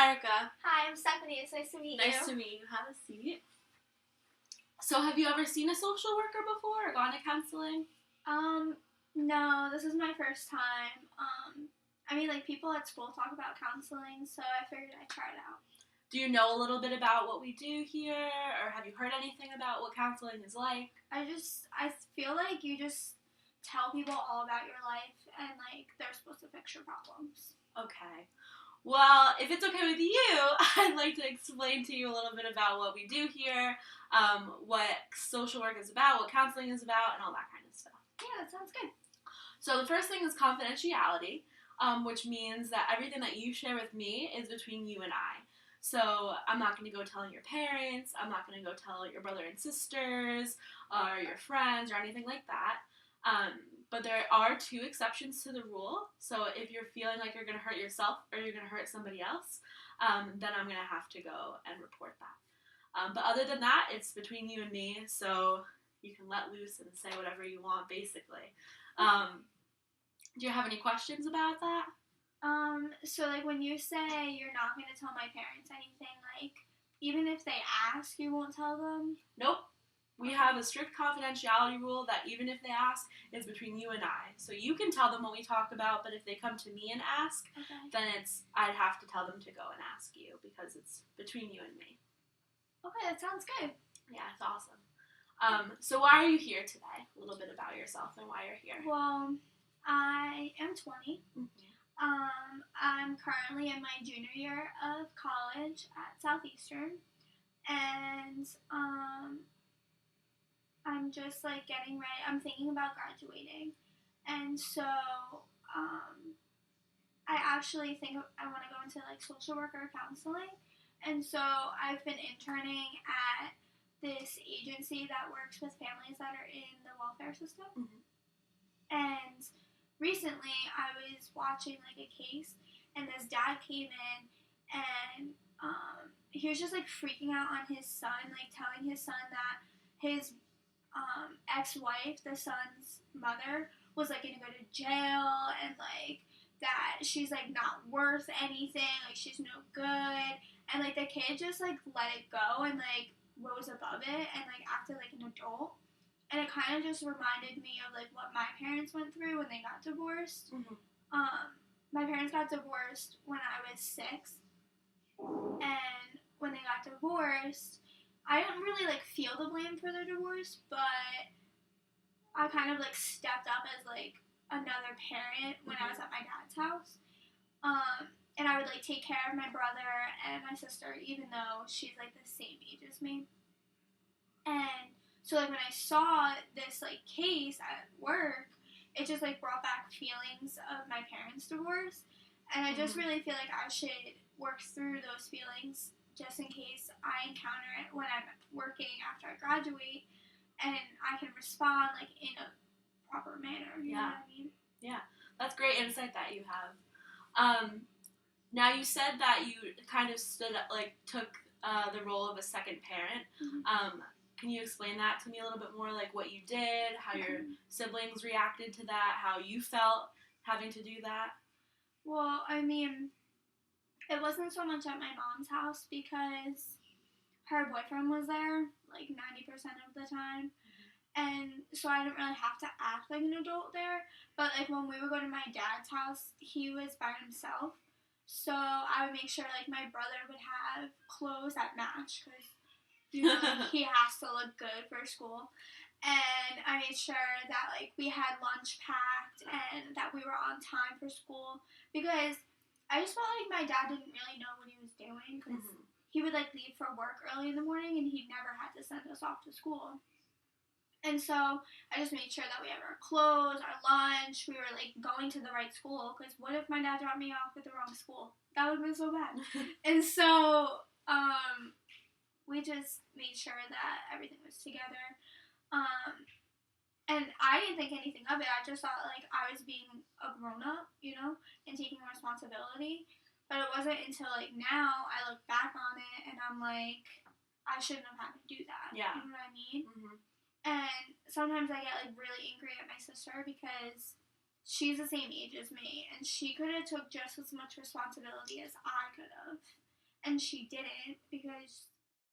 Erica. Hi, I'm Stephanie. It's nice to meet you. Nice to meet you. Have a seat. So, have you ever seen a social worker before or gone to counseling? No, this is my first time. People at school talk about counseling, so I figured I'd try it out. Do you know a little bit about what we do here, or have you heard anything about what counseling is like? I feel like you just tell people all about your life, and, they're supposed to fix your problems. Okay. Well, if it's okay with you, I'd like to explain to you a little bit about what we do here, what social work is about, what counseling is about, and all that kind of stuff. Yeah, that sounds good. So the first thing is confidentiality, which means that everything that you share with me is between you and I. So I'm not going to go telling your parents, I'm not going to go tell your brother and sisters, or your friends, or anything like that. But there are 2 exceptions to the rule. So if you're feeling like you're going to hurt yourself or you're going to hurt somebody else, then I'm going to have to go and report that. But other than that, it's between you and me, so you can let loose and say whatever you want, basically. Do you have any questions about that? So when you say you're not going to tell my parents anything, even if they ask, you won't tell them? Nope. We have a strict confidentiality rule that even if they ask, it's between you and I. So you can tell them what we talk about, but if they come to me and ask, then I'd have to tell them to go and ask you because it's between you and me. Okay, that sounds good. Yeah, it's awesome. So why are you here today? A little bit about yourself and why you're here. Well, I am 20. Mm-hmm. I'm currently in my junior year of college at Southeastern, and I'm just getting ready. I'm thinking about graduating, and so I actually think I want to go into social work or counseling, and so I've been interning at this agency that works with families that are in the welfare system. Mm-hmm. And recently I was watching a case, and this dad came in, and he was just freaking out on his son, telling his son that his ex-wife, the son's mother, was gonna go to jail, and that she's not worth anything, she's no good, and the kid just let it go and rose above it and acted like an adult. And it kind of just reminded me of what my parents went through when they got divorced. Mm-hmm. My parents got divorced when I was 6, and when they got divorced, I didn't really feel the blame for their divorce, but I kind of stepped up as another parent when I was at my dad's house. And I would take care of my brother and my sister, even though she's the same age as me. And so when I saw this case at work, it just brought back feelings of my parents' divorce, and I just really feel I should work through those feelings just in case I encounter it when I'm working after I graduate, and I can respond in a proper manner. You know what I mean? Yeah, that's great insight that you have. Now you said that you kind of stood up, took the role of a second parent. Mm-hmm. Can you explain that to me a little bit more, what you did, how your siblings reacted to that, how you felt having to do that? Well, it wasn't so much at my mom's house because her boyfriend was there 90% of the time. And so I didn't really have to act like an adult there. But when we would go to my dad's house, he was by himself. So I would make sure my brother would have clothes that match because he has to look good for school. And I made sure that we had lunch packed and that we were on time for school, because I just felt my dad didn't really know what he was doing, because he would leave for work early in the morning and he never had to send us off to school. And so I just made sure that we had our clothes, our lunch, we were going to the right school, because what if my dad dropped me off at the wrong school? That would have been so bad. And so we just made sure that everything was together. And I didn't think anything of it. I just thought I was being a grown-up, and taking responsibility. But it wasn't until now I look back on it and I'm I shouldn't have had to do that. Yeah. You know what I mean? Mm-hmm. And sometimes I get really angry at my sister because she's the same age as me, and she could have took just as much responsibility as I could have. and she didn't because